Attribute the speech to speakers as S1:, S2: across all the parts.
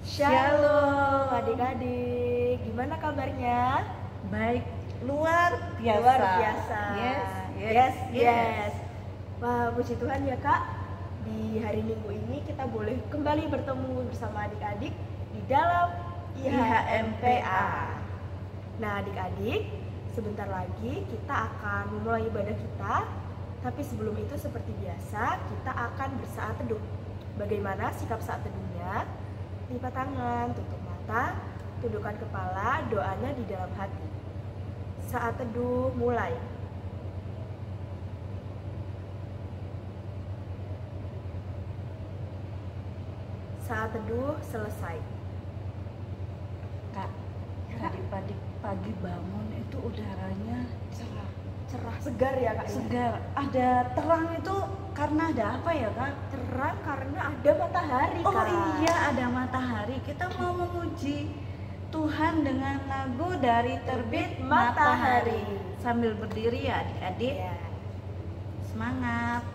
S1: Shalom adik-adik, gimana kabarnya?
S2: Baik, luar biasa.
S1: Luar biasa.
S2: Yes.
S1: Wah, puji Tuhan ya Kak. Di hari Minggu ini kita boleh kembali bertemu bersama adik-adik di dalam IHMPA. Nah adik-adik, sebentar lagi kita akan memulai ibadah kita. Tapi sebelum itu seperti biasa kita akan bersaat teduh. Bagaimana sikap saat teduhnya? Lipat tangan, tutup mata, tundukkan kepala, doanya di dalam hati. Saat teduh mulai. Saat teduh selesai.
S2: Kak, tadi pagi bangun itu udaranya
S1: Cerah, segar ya Kak.
S2: segar. Ada terang itu karena ada apa ya Kak?
S1: Terang karena ada matahari
S2: Oh
S1: Kak.
S2: iya, ada matahari. Kita mau memuji Tuhan dengan lagu dari Terbit Matahari. Sambil berdiri ya adik-adik.
S1: Iya.
S2: Semangat.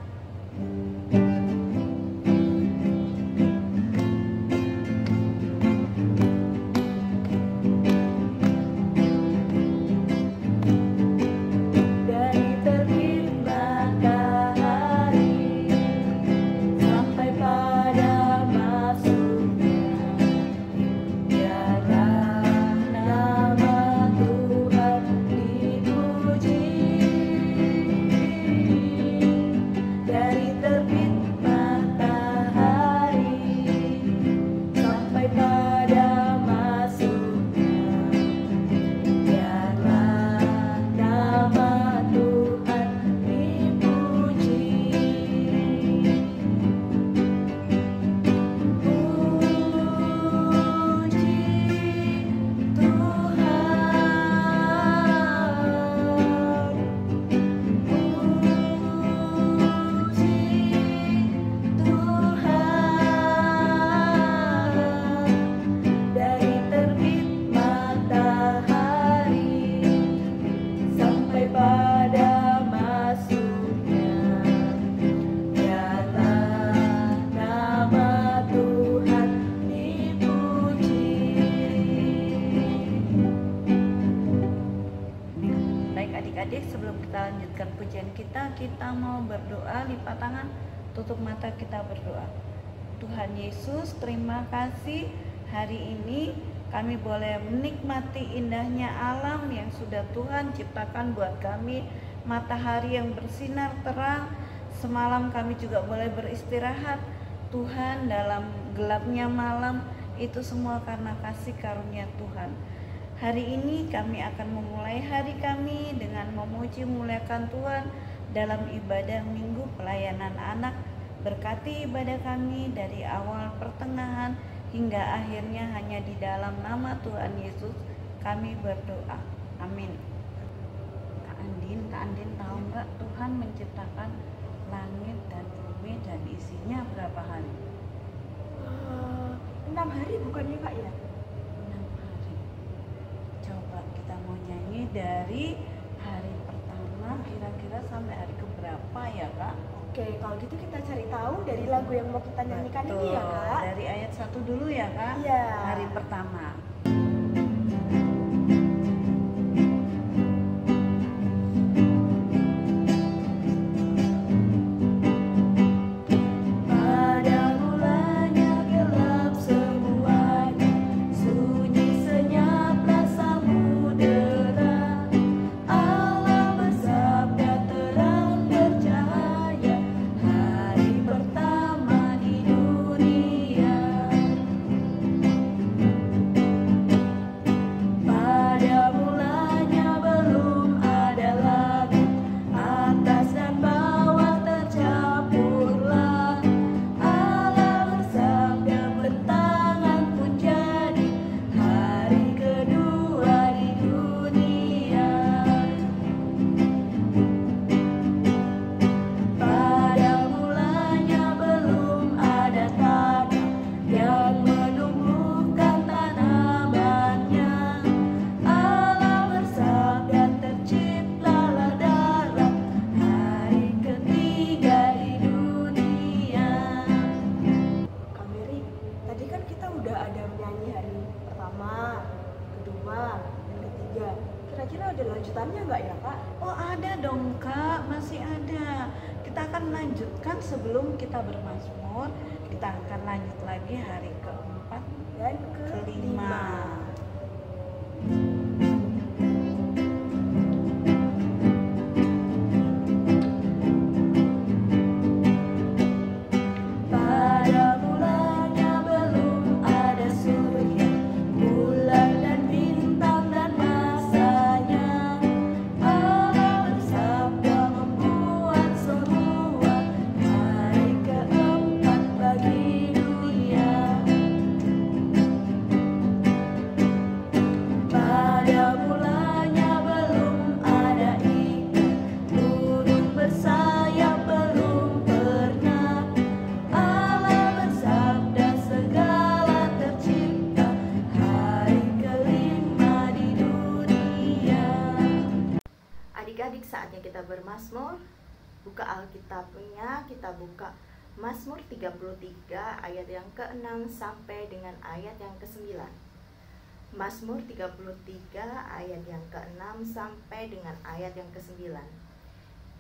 S1: Dari terbit matahari sampai pada masuknya, biarlah nama Tuhan dipuji. Dari terbit matahari sampai pada masuknya, biarlah nama Tuhan dipuji. Dari terbit matahari sampai pada masuknya, biarlah nama Tuhan dipuji.
S2: Baik adik-adik, sebelum kita lanjutkan pujian kita mau berdoa. Lipat tangan, tutup mata, kita berdoa. Tuhan Yesus, terima kasih hari ini kami boleh menikmati indahnya alam yang sudah Tuhan ciptakan buat kami. Matahari yang bersinar terang. Semalam kami juga boleh beristirahat Tuhan dalam gelapnya malam. Itu semua karena kasih karunia Tuhan. Hari ini kami akan memulai hari kami dengan memuji memuliakan Tuhan dalam ibadah Minggu Pelayanan Anak. Berkati ibadah kami dari awal, pertengahan, hingga akhirnya hanya di dalam nama Tuhan Yesus kami berdoa. Amin. Kak Andin tahu nggak Tuhan menciptakan langit dan bumi dan isinya berapa hari?
S1: 6 hari bukannya Kak ya?
S2: 6 hari. Coba kita mau nyanyi dari hari pertama kira-kira sampai hari keberapa ya Kak?
S1: Oke, kalau gitu kita cari tahu dari lagu yang mau kita nyanyikan ini ya Kak.
S2: Dari ayat 1 dulu ya Kak.
S1: Iya.
S2: Hari pertama.
S1: Pada mulanya gelap semuanya, sunyi senyaplah samudera. Allah bersabda terang bercahaya, hari pertama di dunia. udah ada menyanyi hari pertama, kedua, dan ketiga. Kira-kira ada lanjutannya nggak ya Kak?
S2: Oh ada dong Kak, masih ada. Kita akan lanjutkan sebelum kita bermazmur. Kita akan lanjut lagi hari keempat
S1: Dan
S2: kelima.
S1: Pada mulanya belum ada surya, bulan dan bintang dan masanya. Allah bersabda membuat semua, hari keempat bagi dunia. Pada mulanya belum ada ikan, burung bersayap belum pernah. Allah bersabda segala tercipta, hari kelima di dunia.
S3: Adik-adik, saatnya kita bermazmur. Buka Alkitabnya, kita buka Mazmur 33 ayat yang ke-6 sampai dengan ayat yang ke-9. Mazmur 33 ayat yang ke-6 sampai dengan ayat yang ke-9.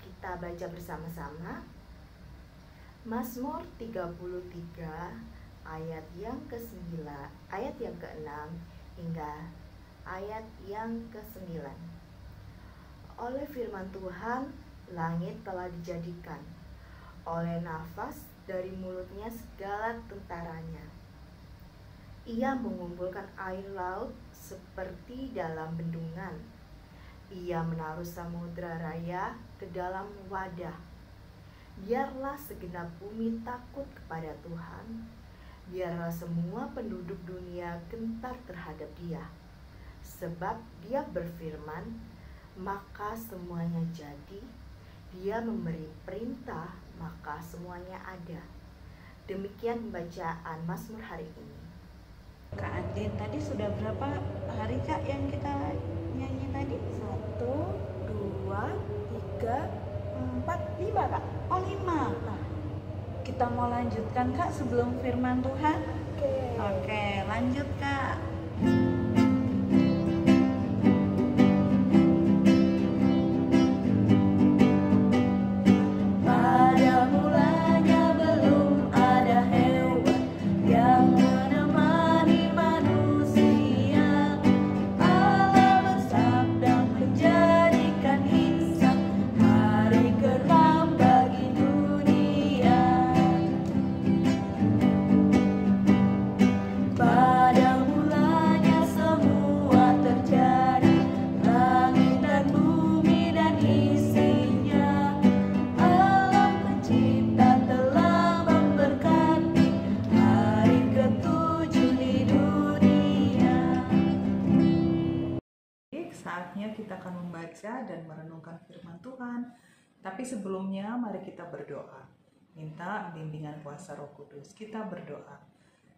S3: Kita baca bersama-sama. Mazmur 33 ayat yang ke-9, ayat yang ke-6 hingga ayat yang ke-9. Oleh firman Tuhan, langit telah dijadikan, oleh nafas dari mulutnya segala tentaranya. Ia mengumpulkan air laut seperti dalam bendungan. Ia menaruh samudra raya ke dalam wadah. Biarlah segenap bumi takut kepada Tuhan. Biarlah semua penduduk dunia gentar terhadap Dia. Sebab Dia berfirman, maka semuanya jadi. Dia memberi perintah, maka semuanya ada. Demikian pembacaan Mazmur hari ini.
S2: Kak Adin, tadi sudah berapa hari Kak yang kita nyanyi tadi?
S1: 1, 2, 3, 4, 5 Kak.
S2: Oh 5. Nah, kita mau lanjutkan Kak sebelum firman Tuhan. Oke, lanjut Kak.
S1: Pada mulanya belum ada hewan yang menemani manusia. Allah bersabda menjadikan insan, hari ke-6 bagi dunia. Pada mulanya semua terjadi, langit dan bumi dan isinya. Alam pencipta telah memberkati, hari ke-7 di dunia.
S4: Saatnya kita akan membaca dan merenungkan firman Tuhan. Tapi sebelumnya mari kita berdoa. Minta bimbingan kuasa Roh Kudus. Kita berdoa.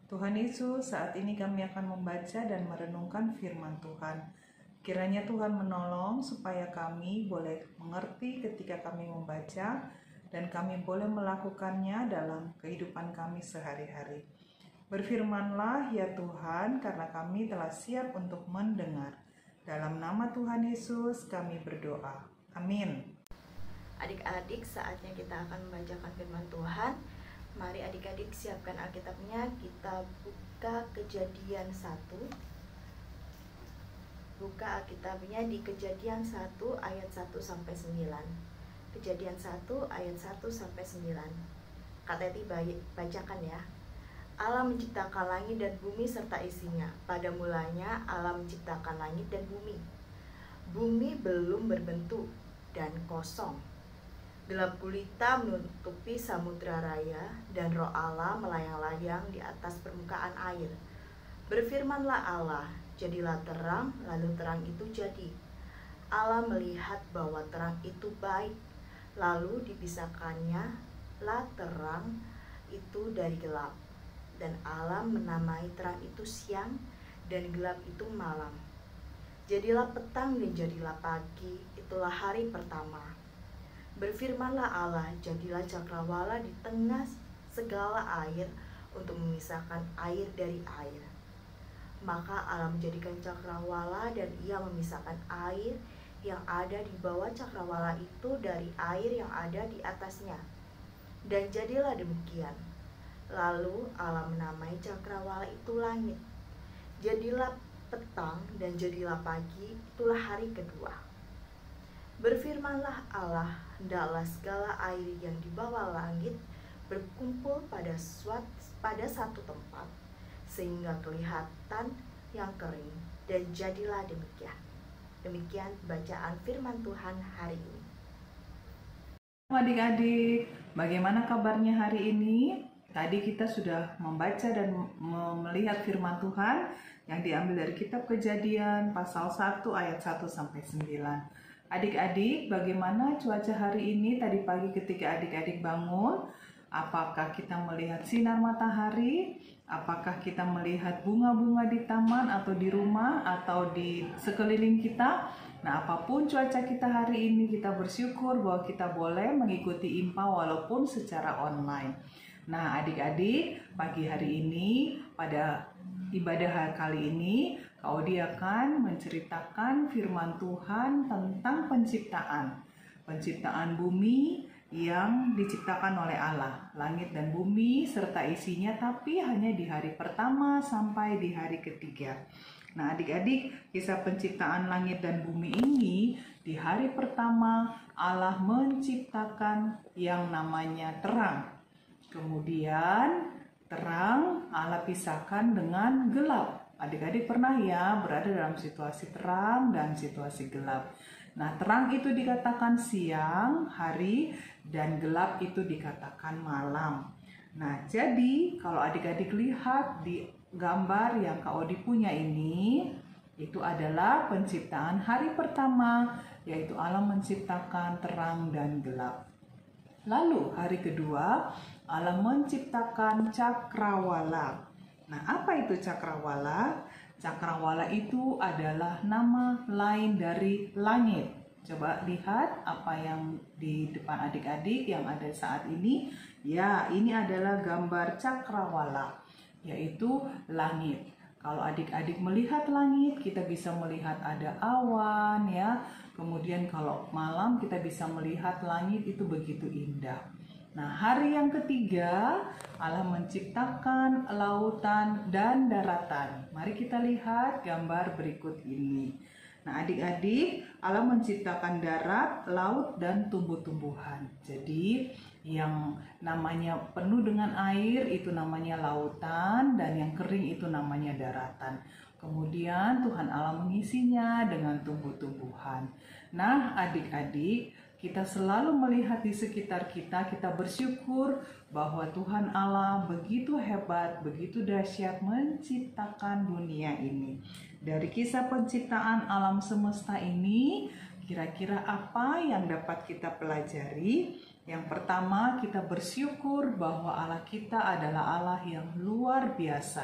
S4: Tuhan Yesus, saat ini kami akan membaca dan merenungkan firman Tuhan. Kiranya Tuhan menolong supaya kami boleh mengerti ketika kami membaca dan kami boleh melakukannya dalam kehidupan kami sehari-hari. Berfirmanlah ya Tuhan, karena kami telah siap untuk mendengar. Dalam nama Tuhan Yesus kami berdoa. Amin.
S3: Adik-adik, saatnya kita akan membacakan firman Tuhan. Mari adik-adik siapkan Alkitabnya. Kita buka Kejadian 1. Buka Alkitabnya di Kejadian 1 ayat 1 sampai 9. Kejadian 1 ayat 1 sampai 9. Kak Teti bacakan ya. Allah menciptakan langit dan bumi serta isinya. Pada mulanya Allah menciptakan langit dan bumi. Bumi belum berbentuk dan kosong. Gelap gulita menutupi samudra raya, dan roh Allah melayang-layang di atas permukaan air. Berfirmanlah Allah, jadilah terang, lalu terang itu jadi. Allah melihat bahwa terang itu baik, lalu dipisahkannya lah terang itu dari gelap. Dan Allah menamai terang itu siang, dan gelap itu malam. Jadilah petang dan jadilah pagi, itulah hari pertama. Berfirmanlah Allah, jadilah cakrawala di tengah segala air untuk memisahkan air dari air. Maka Allah menjadikan cakrawala dan ia memisahkan air yang ada di bawah cakrawala itu dari air yang ada di atasnya. Dan jadilah demikian. Lalu Allah menamai cakrawala itu langit. Jadilah petang dan jadilah pagi, itulah hari kedua. Berfirmanlah Allah, hendaklah segala air yang di bawah langit berkumpul pada satu tempat, sehingga kelihatan yang kering, dan jadilah demikian. Demikian bacaan firman Tuhan hari ini.
S4: Adik-adik, bagaimana kabarnya hari ini? Tadi kita sudah membaca dan melihat firman Tuhan yang diambil dari kitab Kejadian pasal 1 ayat 1 sampai 9. Adik-adik, bagaimana cuaca hari ini tadi pagi ketika adik-adik bangun? Apakah kita melihat sinar matahari? Apakah kita melihat bunga-bunga di taman atau di rumah atau di sekeliling kita? Nah, apapun cuaca kita hari ini, kita bersyukur bahwa kita boleh mengikuti IMPA walaupun secara online. Nah, adik-adik, pagi hari ini pada ibadah kali ini, Kak Odi akan menceritakan firman Tuhan tentang penciptaan bumi yang diciptakan oleh Allah, langit dan bumi serta isinya, tapi hanya di hari pertama sampai di hari ketiga. Nah, adik-adik, kisah penciptaan langit dan bumi ini, di hari pertama Allah menciptakan yang namanya terang. Kemudian terang Allah pisahkan dengan gelap. Adik-adik pernah ya berada dalam situasi terang dan situasi gelap. Nah, terang itu dikatakan siang, hari, dan gelap itu dikatakan malam. Nah, jadi kalau adik-adik lihat di gambar yang Kak Odi punya ini, itu adalah penciptaan hari pertama, yaitu Allah menciptakan terang dan gelap. Lalu hari kedua, Allah menciptakan cakrawala. Nah, apa itu cakrawala? Cakrawala itu adalah nama lain dari langit. Coba lihat apa yang di depan adik-adik yang ada saat ini. Ya, ini adalah gambar cakrawala, yaitu langit. Kalau adik-adik melihat langit, kita bisa melihat ada awan ya. Kemudian kalau malam kita bisa melihat langit itu begitu indah. Nah, hari yang ketiga Allah menciptakan lautan dan daratan. Mari kita lihat gambar berikut ini. Nah, adik-adik, Allah menciptakan darat, laut, dan tumbuh-tumbuhan. Jadi, yang namanya penuh dengan air itu namanya lautan, dan yang kering itu namanya daratan. Kemudian Tuhan Allah mengisinya dengan tumbuh-tumbuhan. Nah, adik-adik, kita selalu melihat di sekitar kita, kita bersyukur bahwa Tuhan Allah begitu hebat, begitu dahsyat menciptakan dunia ini. Dari kisah penciptaan alam semesta ini, kira-kira apa yang dapat kita pelajari? Yang pertama, kita bersyukur bahwa Allah kita adalah Allah yang luar biasa,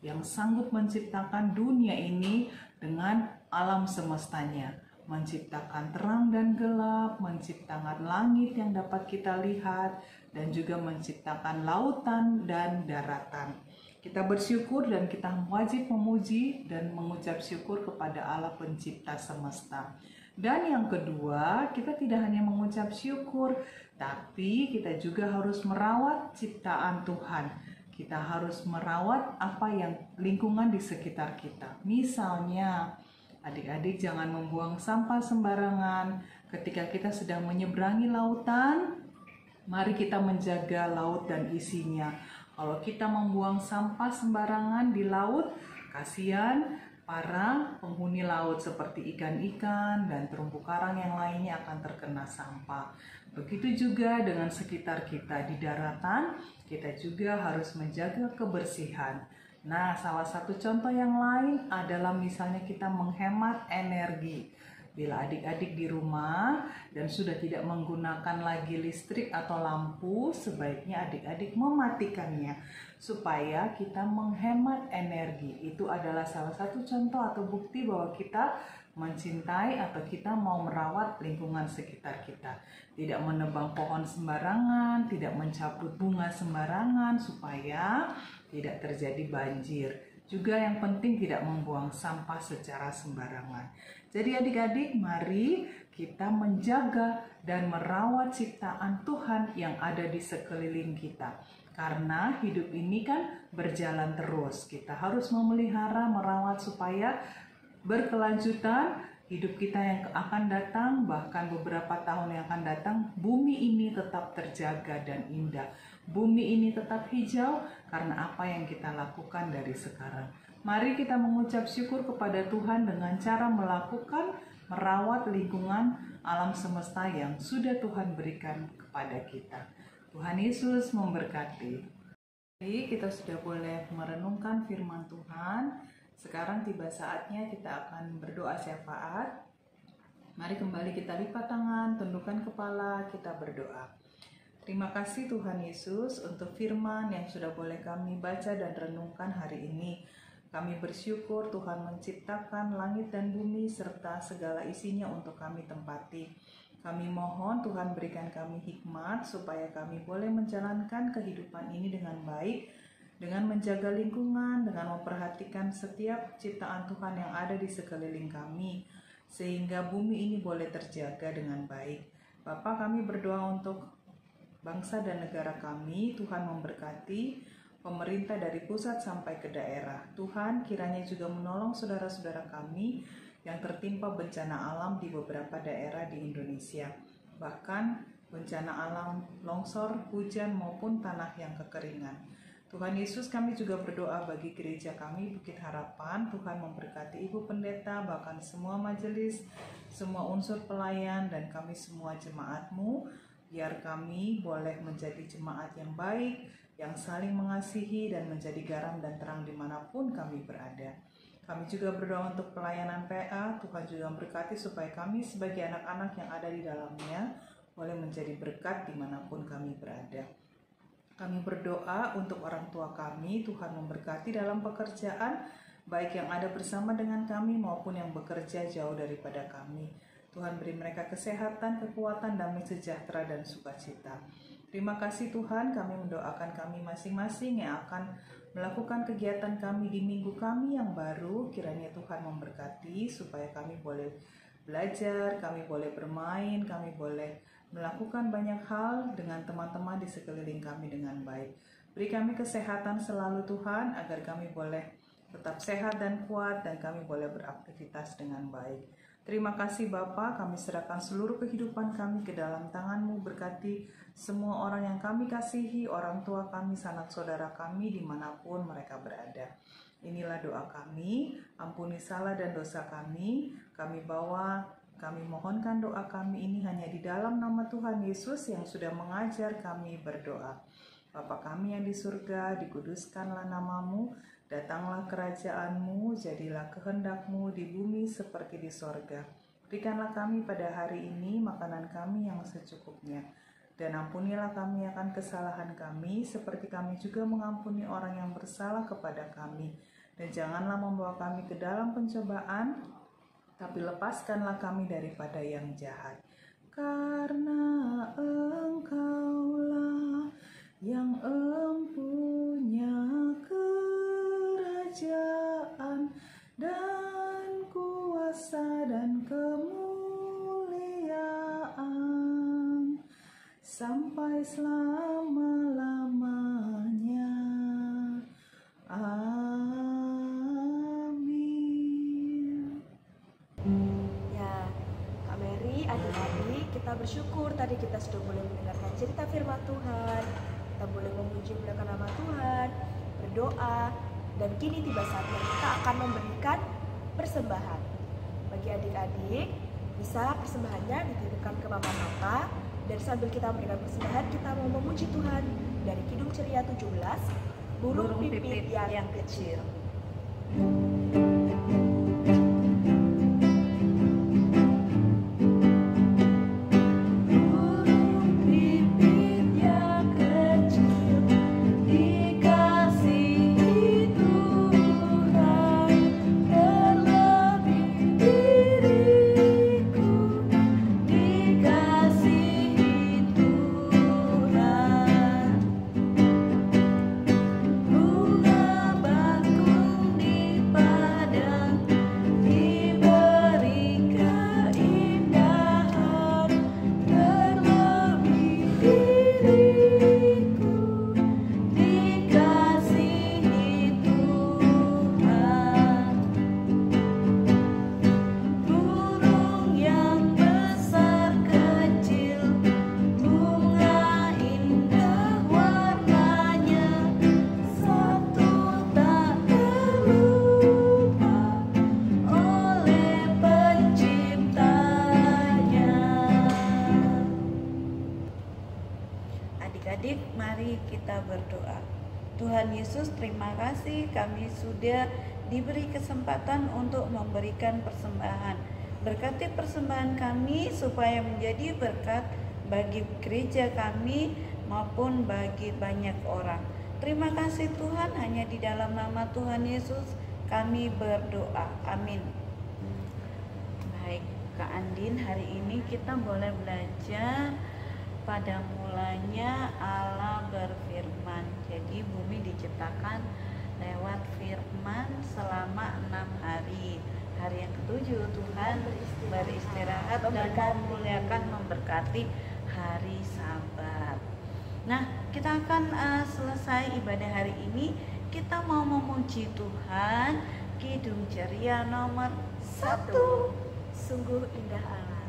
S4: yang sanggup menciptakan dunia ini dengan alam semestanya. Menciptakan terang dan gelap, menciptakan langit yang dapat kita lihat, dan juga menciptakan lautan dan daratan. Kita bersyukur dan kita wajib memuji dan mengucap syukur kepada Allah pencipta semesta. Dan yang kedua, kita tidak hanya mengucap syukur, tapi kita juga harus merawat ciptaan Tuhan. Kita harus merawat apa yang lingkungan di sekitar kita. Misalnya, adik-adik jangan membuang sampah sembarangan. Ketika kita sedang menyeberangi lautan, mari kita menjaga laut dan isinya. Kalau kita membuang sampah sembarangan di laut, kasihan para penghuni laut seperti ikan-ikan dan terumbu karang yang lainnya akan terkena sampah. Begitu juga dengan sekitar kita di daratan, kita juga harus menjaga kebersihan. Nah, salah satu contoh yang lain adalah misalnya kita menghemat energi. Bila adik-adik di rumah dan sudah tidak menggunakan lagi listrik atau lampu, sebaiknya adik-adik mematikannya supaya kita menghemat energi. Itu adalah salah satu contoh atau bukti bahwa kita mencintai atau kita mau merawat lingkungan sekitar kita. Tidak menebang pohon sembarangan, tidak mencabut bunga sembarangan supaya tidak terjadi banjir. Juga yang penting tidak membuang sampah secara sembarangan. Jadi adik-adik, mari kita menjaga dan merawat ciptaan Tuhan yang ada di sekeliling kita. Karena hidup ini kan berjalan terus. Kita harus memelihara, merawat supaya berkelanjutan hidup kita yang akan datang, bahkan beberapa tahun yang akan datang, bumi ini tetap terjaga dan indah. Bumi ini tetap hijau karena apa yang kita lakukan dari sekarang. Mari kita mengucap syukur kepada Tuhan dengan cara merawat lingkungan alam semesta yang sudah Tuhan berikan kepada kita. Tuhan Yesus memberkati. Jadi kita sudah boleh merenungkan firman Tuhan. Sekarang tiba saatnya kita akan berdoa syafaat. Mari kembali kita lipat tangan, tundukkan kepala, kita berdoa. Terima kasih Tuhan Yesus untuk firman yang sudah boleh kami baca dan renungkan hari ini. Kami bersyukur Tuhan menciptakan langit dan bumi serta segala isinya untuk kami tempati. Kami mohon Tuhan berikan kami hikmat supaya kami boleh menjalankan kehidupan ini dengan baik, dengan menjaga lingkungan, dengan memperhatikan setiap ciptaan Tuhan yang ada di sekeliling kami, sehingga bumi ini boleh terjaga dengan baik. Bapa, kami berdoa untuk bangsa dan negara kami. Tuhan memberkati pemerintah dari pusat sampai ke daerah. Tuhan kiranya juga menolong saudara-saudara kami yang tertimpa bencana alam di beberapa daerah di Indonesia. Bahkan bencana alam longsor, hujan maupun tanah yang kekeringan. Tuhan Yesus, kami juga berdoa bagi gereja kami Bukit Harapan. Tuhan memberkati Ibu Pendeta, bahkan semua majelis, semua unsur pelayan, dan kami semua jemaat-Mu. Biar kami boleh menjadi jemaat yang baik, yang saling mengasihi dan menjadi garam dan terang dimanapun kami berada. Kami juga berdoa untuk pelayanan PA. Tuhan juga memberkati supaya kami sebagai anak-anak yang ada di dalamnya boleh menjadi berkat dimanapun kami berada. Kami berdoa untuk orang tua kami. Tuhan memberkati dalam pekerjaan, baik yang ada bersama dengan kami maupun yang bekerja jauh daripada kami. Tuhan beri mereka kesehatan, kekuatan, damai sejahtera, dan sukacita. Terima kasih Tuhan, kami mendoakan kami masing-masing yang akan melakukan kegiatan kami di minggu kami yang baru. Kiranya Tuhan memberkati supaya kami boleh belajar, kami boleh bermain, kami boleh melakukan banyak hal dengan teman-teman di sekeliling kami dengan baik. Beri kami kesehatan selalu Tuhan, agar kami boleh tetap sehat dan kuat, dan kami boleh beraktivitas dengan baik. Terima kasih Bapa, kami serahkan seluruh kehidupan kami ke dalam tangan-Mu. Berkati semua orang yang kami kasihi, orang tua kami, sanak saudara kami, dimanapun mereka berada. Inilah doa kami, ampuni salah dan dosa kami. Kami mohonkan doa kami ini hanya di dalam nama Tuhan Yesus yang sudah mengajar kami berdoa. Bapa kami yang di surga, dikuduskanlah nama-Mu. Datanglah kerajaan-Mu, jadilah kehendak-Mu di bumi seperti di sorga. Berikanlah kami pada hari ini makanan kami yang secukupnya. Dan ampunilah kami akan kesalahan kami, seperti kami juga mengampuni orang yang bersalah kepada kami. Dan janganlah membawa kami ke dalam pencobaan, tapi lepaskanlah kami daripada yang jahat. Karena Engkaulah yang empunya kerajaan dan kuasa dan kemuliaan sampai selama-lamanya. Amin.
S1: Ya, Kak Mary, adik-adik, kita bersyukur tadi kita sudah boleh mendengarkan cerita firman Tuhan. Kita boleh memuji muliakan nama Tuhan, berdoa, dan kini tiba saatnya kita akan memberikan persembahan. Bagi adik-adik, bisa persembahannya dititipkan ke Mama, dan sambil kita memberikan persembahan, kita mau memuji Tuhan dari Kidung Ceria 17, Burung Pipit yang Kecil.
S2: Yesus, terima kasih kami sudah diberi kesempatan untuk memberikan persembahan. Berkati persembahan kami supaya menjadi berkat bagi gereja kami maupun bagi banyak orang. Terima kasih Tuhan, hanya di dalam nama Tuhan Yesus kami berdoa. Amin. Baik, Kak Andin, hari ini kita boleh belajar pada mulanya Allah berfirman. Jadi bumi diciptakan lewat firman selama 6 hari. Hari yang ketujuh Tuhan beristirahat dan memuliakan, memberkati hari Sabat. Nah, kita akan selesai ibadah hari ini. Kita mau memuji Tuhan. Kidung Ceria nomor 1.
S1: Sungguh indah Allah.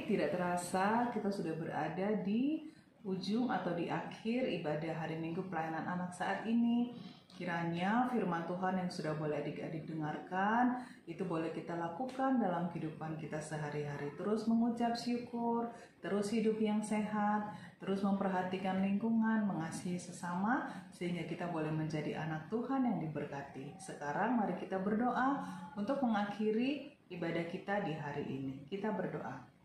S4: Tidak terasa kita sudah berada di ujung atau di akhir ibadah hari Minggu pelayanan anak saat ini. Kiranya firman Tuhan yang sudah boleh adik-adik dengarkan itu boleh kita lakukan dalam kehidupan kita sehari-hari. Terus mengucap syukur, terus hidup yang sehat, terus memperhatikan lingkungan, mengasihi sesama, sehingga kita boleh menjadi anak Tuhan yang diberkati. Sekarang mari kita berdoa untuk mengakhiri ibadah kita di hari ini. Kita berdoa.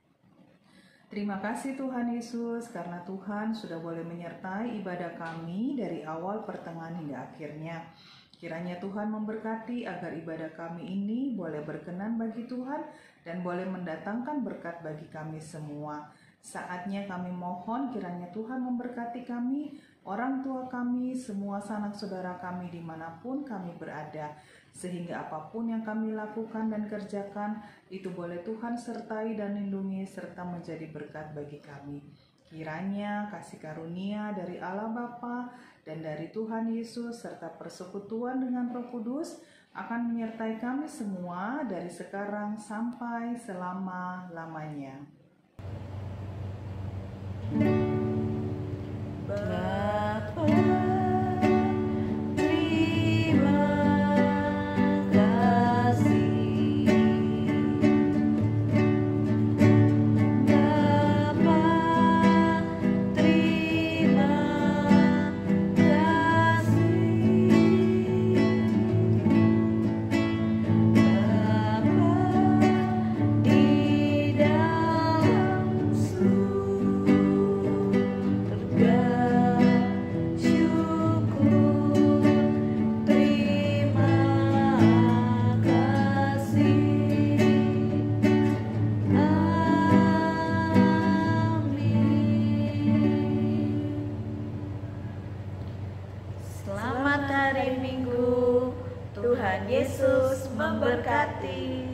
S4: Terima kasih Tuhan Yesus, karena Tuhan sudah boleh menyertai ibadah kami dari awal, pertengahan hingga akhirnya. Kiranya Tuhan memberkati agar ibadah kami ini boleh berkenan bagi Tuhan dan boleh mendatangkan berkat bagi kami semua. Saatnya kami mohon kiranya Tuhan memberkati kami, orang tua kami, semua sanak saudara kami dimanapun kami berada. Sehingga apapun yang kami lakukan dan kerjakan, itu boleh Tuhan sertai dan lindungi serta menjadi berkat bagi kami. Kiranya kasih karunia dari Allah Bapa dan dari Tuhan Yesus serta persekutuan dengan Roh Kudus akan menyertai kami semua dari sekarang sampai selama-lamanya.
S2: Bapa, Selamat hari Minggu, Tuhan Yesus memberkati.